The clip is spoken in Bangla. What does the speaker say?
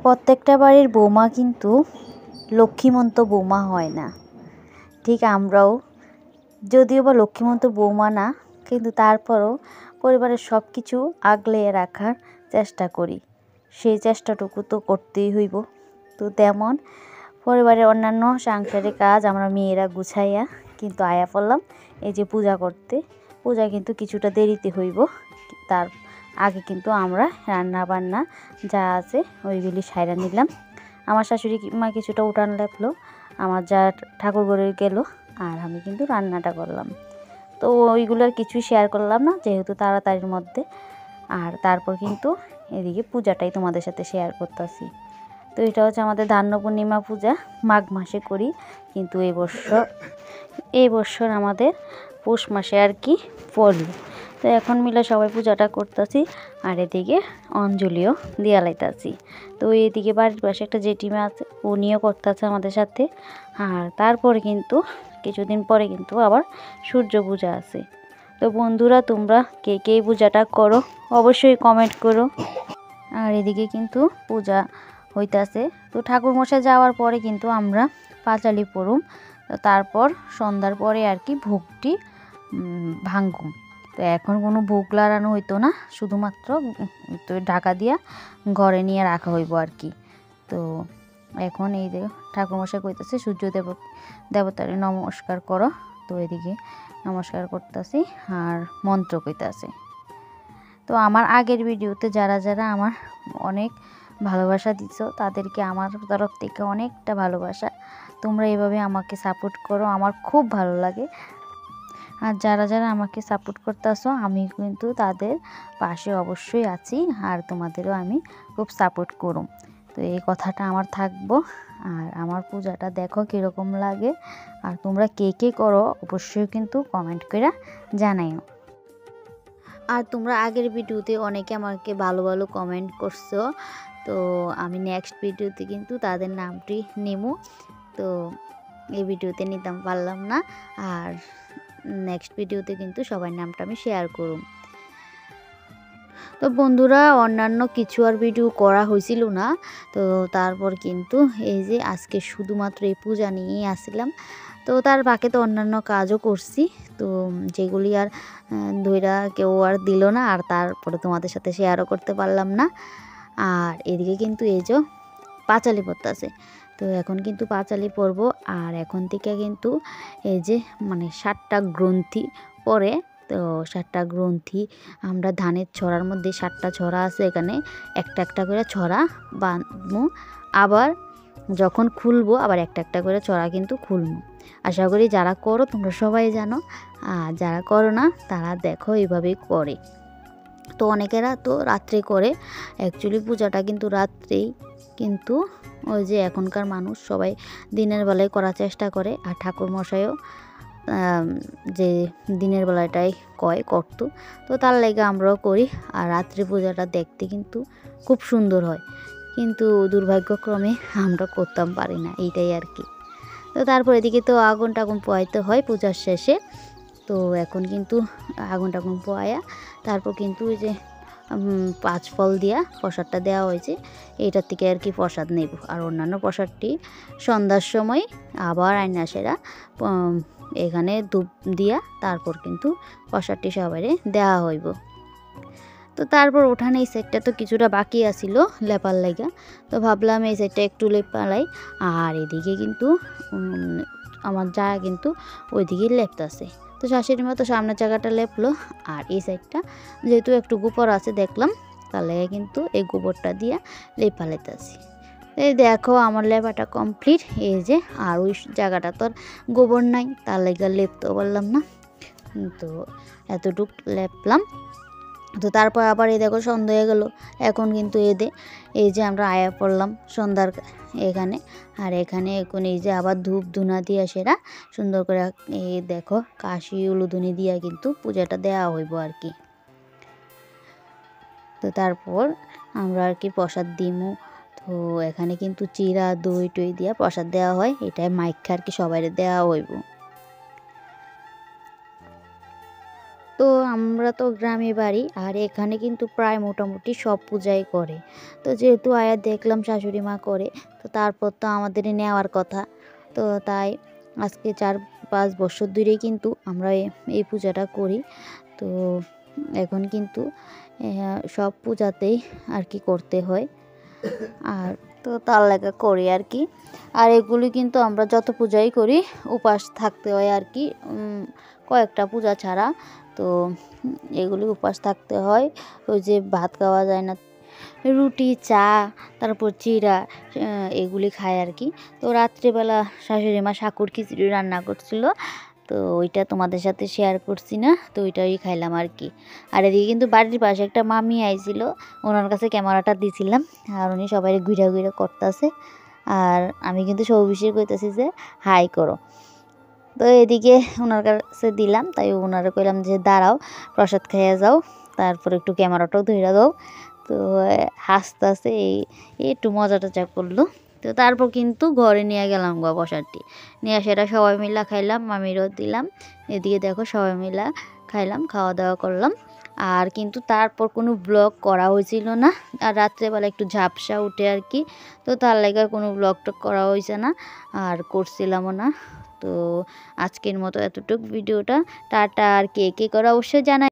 প্রত্যেকটা বাড়ির বৌমা কিন্তু লক্ষ্মীমন্ত বৌমা হয় না। ঠিক আমরাও যদিও বা লক্ষ্মীমন্ত বৌমা না, কিন্তু তারপরও পরিবারের সব কিছু আগলে রাখার চেষ্টা করি। সেই চেষ্টাটুকু তো করতেই হইব। তো তেমন পরিবারের অন্যান্য সাংসারিক কাজ আমরা মেয়েরা গুছাইয়া কিন্তু আয়া পড়লাম এই যে পূজা করতে। পূজা কিন্তু কিছুটা দেরিতে হইব, তার আগে কিন্তু আমরা রান্না বান্না যা আছে ওইগুলি সাইরা নিলাম। আমার শাশুড়ি মা কিছুটা উঠান লেপলো, আমার যা ঠাকুর ঘরে গেল, আর আমি কিন্তু রান্নাটা করলাম। তো ওইগুলোর কিছুই শেয়ার করলাম না যেহেতু তাড়াতাড়ির মধ্যে। আর তারপর কিন্তু এদিকে পূজাটাই তোমাদের সাথে শেয়ার করতেছি। তো এটা হচ্ছে আমাদের ধান্য পূর্ণিমা পূজা, মাঘ মাসে করি, কিন্তু এই বছর আমাদের পৌষ মাসে আর কি পড়ল। তো এখন মিলে সবাই পূজাটা করতেছি, আর এদিকে অঞ্জলিও দিয়া লাইতাছি। তো এদিকে বাড়ির পাশে একটা জেঠিমা আছে, উনিও করতেছে আমাদের সাথে। আর তারপরে কিন্তু কিছুদিন পরে কিন্তু আবার সূর্য পূজা আছে। তো বন্ধুরা, তোমরা কে কে পূজাটা করো অবশ্যই কমেন্ট করো। আর এদিকে কিন্তু পূজা হইতাছে। তো ঠাকুরমশাই যাওয়ার পরে কিন্তু আমরা পাঁচালি পড়ুম। তো তারপর সন্ধ্যার পরে আর কি ভোগটি ভাঙুম। তো এখন কোনো ভোগ লাগানো হইতো না, শুধুমাত্র তো ঢাকা দিয়া ঘরে নিয়ে রাখা হইব আর কি। তো এখন এই যে ঠাকুরমশাই কইতেছে সূর্য দেবতারে নমস্কার করো। তো এদিকে নমস্কার করতেছি আর মন্ত্র কইতাছে। তো আমার আগের ভিডিওতে যারা যারা আমার অনেক ভালোবাসা দিচ্ছ তাদেরকে আমার তরফ থেকে অনেকটা ভালোবাসা। তোমরা এভাবে আমাকে সাপোর্ট করো, আমার খুব ভালো লাগে। আর যারা যারা আমাকে সাপোর্ট করতেছো আমি কিন্তু তাদের পাশে অবশ্যই আছি, আর তোমাদেরও আমি খুব সাপোর্ট করুম। তো এই কথাটা আমার থাকবো। আর আমার পূজাটা দেখো কীরকম লাগে, আর তোমরা কে কে করো অবশ্যই কিন্তু কমেন্ট করে জানাইও। আর তোমরা আগের ভিডিওতে অনেকে আমাকে ভালো ভালো কমেন্ট করছো, তো আমি নেক্সট ভিডিওতে কিন্তু তাদের নামটি নেবো। তো এই ভিডিওতে নিতাম পারলাম না, আর নেক্সট ভিডিওতে কিন্তু সবার নামটা আমি শেয়ার করুম। তো বন্ধুরা, অন্যান্য কিছু আর ভিডিও করা হয়েছিল না। তো তারপর কিন্তু এই যে আজকে শুধুমাত্র এই পূজা নিয়েই আসছিলাম। তো তার বাকি তো অন্যান্য কাজও করছি, তো যেগুলি আর ধইরা কেউ আর দিল না, আর তারপরে তোমাদের সাথে শেয়ারও করতে পারলাম না। আর এদিকে কিন্তু এই যে পাঁচালি পড়তেছে। তো এখন কিন্তু পাঁচালি পড়ব। আর এখন থেকে কিন্তু এই যে 7টা গ্রন্থি পরে। তো 7টা গ্রন্থি আমরা ধানের ছড়ার মধ্যে 7টা ছড়া আছে, এখানে একটা একটা করে ছড়া বাঁধবো। আবার যখন খুলবো আবার একটা একটা করে ছড়া কিন্তু খুলবো। আশা করি যারা করো তোমরা সবাই জানো, আর যারা করো না তারা দেখো এইভাবেই করে। তো অনেকেরা তো রাত্রে করে, অ্যাকচুয়ালি পূজাটা কিন্তু রাত্রেই, কিন্তু ওই যে এখনকার মানুষ সবাই দিনের বেলায় করার চেষ্টা করে। আর ঠাকুরমশাইও যে দিনের বেলাটাই করতো, তো তার লাগে আমরাও করি। আর রাত্রি পূজাটা দেখতে কিন্তু খুব সুন্দর হয়, কিন্তু দুর্ভাগ্যক্রমে আমরা করতাম পারি না, এইটাই আর কি। তো তারপর এদিকে তো আগুন টাগুন পোয়াইতে হয় পূজার শেষে। তো এখন কিন্তু আগুন টাগুন পোয়ায়া তারপর কিন্তু ওই যে 5 ফল দিয়া প্রসাদটা দেওয়া হয়েছে, এইটার থেকে আর কি প্রসাদ নেব। আর অন্যান্য প্রসাদটি সন্ধ্যার সময় আবার আইনাসেরা এখানে ধূপ দিয়া তারপর কিন্তু প্রসাদটি সবাই দেওয়া হইব। তো তারপর উঠানে এই সাইডটা তো কিছুটা বাকি আছিল লেপার লাগা, তো ভাবলাম এই সাইডটা একটু লেপালাই। আর এদিকে কিন্তু আমার যা কিন্তু ওইদিকে লেপতাছে। তো শাশুড়ি মা তো সামনের জায়গাটা লেপলো, আর এই সাইডটা যেহেতু একটু গোবর আছে দেখলাম, তার লাগে কিন্তু এই গোবরটা দিয়ে লেপা লেতাছি। এই দেখো আমার লেপাটা কমপ্লিট। এই যে আর ওই জায়গাটা তো আর গোবর নাই, তার লাগে লেপতেও পারলাম না, তো এতটুক লেপলাম। তো তারপর আবার এই দেখো সন্ধ্যা হয়ে গেল। এখন কিন্তু এই যে আমরা আয়া পড়লাম সন্ধ্যার এখানে। আর এখানে এখন এই যে আবার ধূপ ধুনা দিয়ে সেরা সুন্দর করে এই দেখো কাশি উলুধুনি দিয়া কিন্তু পূজাটা দেওয়া হইব আর কি। তো তারপর আমরা আর কি প্রসাদ দিমু। তো এখানে কিন্তু চিরা দই টই দিয়া প্রসাদ দেওয়া হয়, এটাই মাইখা আর কি সবাই দেওয়া হইব। তো তো আমরা তো গ্রামে বাড়ি, আর এখানে কিন্তু প্রায় মোটামুটি সব পূজাই করে। তো যেহেতু আয়া দেখলাম শাশুড়ি মা করে, তো তারপর তো আমাদের নেওয়ার কথা। তো তাই আজকে 4-5 বছর ধরেই কিন্তু আমরা এই পূজাটা করি। তো এখন কিন্তু সব পূজাতেই আর কি করতে হয়, আর তো তার লাগা করি আর কি। আর এগুলি কিন্তু আমরা যত পূজাই করি উপাস থাকতে হয় আর কি, কয়েকটা পূজা ছাড়া। তো এগুলি উপাস থাকতে হয়, ওই যে ভাত খাওয়া যায় না, রুটি চা তারপর চিড়া এগুলি খায় আর কি। তো রাত্রিবেলা শাশুড়ি মা সাকুর খিচুড়ি রান্না করছিল, তো ওইটা তোমাদের সাথে শেয়ার করছি না, তো ওইটাই খাইলাম আর কি। আর এদিকে কিন্তু বাড়ির পাশে একটা মামি আইছিল, ওনার কাছে ক্যামেরাটা দিছিলাম, আর উনি সবাই ঘুরে ঘুরে করতেছে, আর আমি কিন্তু সৌবিশের কইতেছি যে হাই করো। তো এদিকে ওনার কাছে দিলাম, তাই ওনারা কইলাম যে দাঁড়াও প্রসাদ খাইয়া যাও, তারপর একটু ক্যামেরাটাও ধরে দাও। তো হাসতে হাসতে একটু মজা টজা করলো। তো তারপর কিন্তু ঘরে নিয়ে গেলাম বসারটি নিয়ে, সেটা সবাই মিলা খাইলাম, মামিরও দিলাম। এদিকে দেখো সবাই মিলা খাইলাম, খাওয়া দাওয়া করলাম। আর কিন্তু তারপর কোনো ব্লগ করা হয়েছিল না, আর রাত্রেবেলা একটু ঝাপসা উঠে আর কি, তো তার লাগে কোনো ব্লগ টক করা হয়েছে না, আর করছিলামও না। তো আজকের মতো এতটুকু ভিডিওটা, টাটা। আর কে কে করা অবশ্যই জানাই।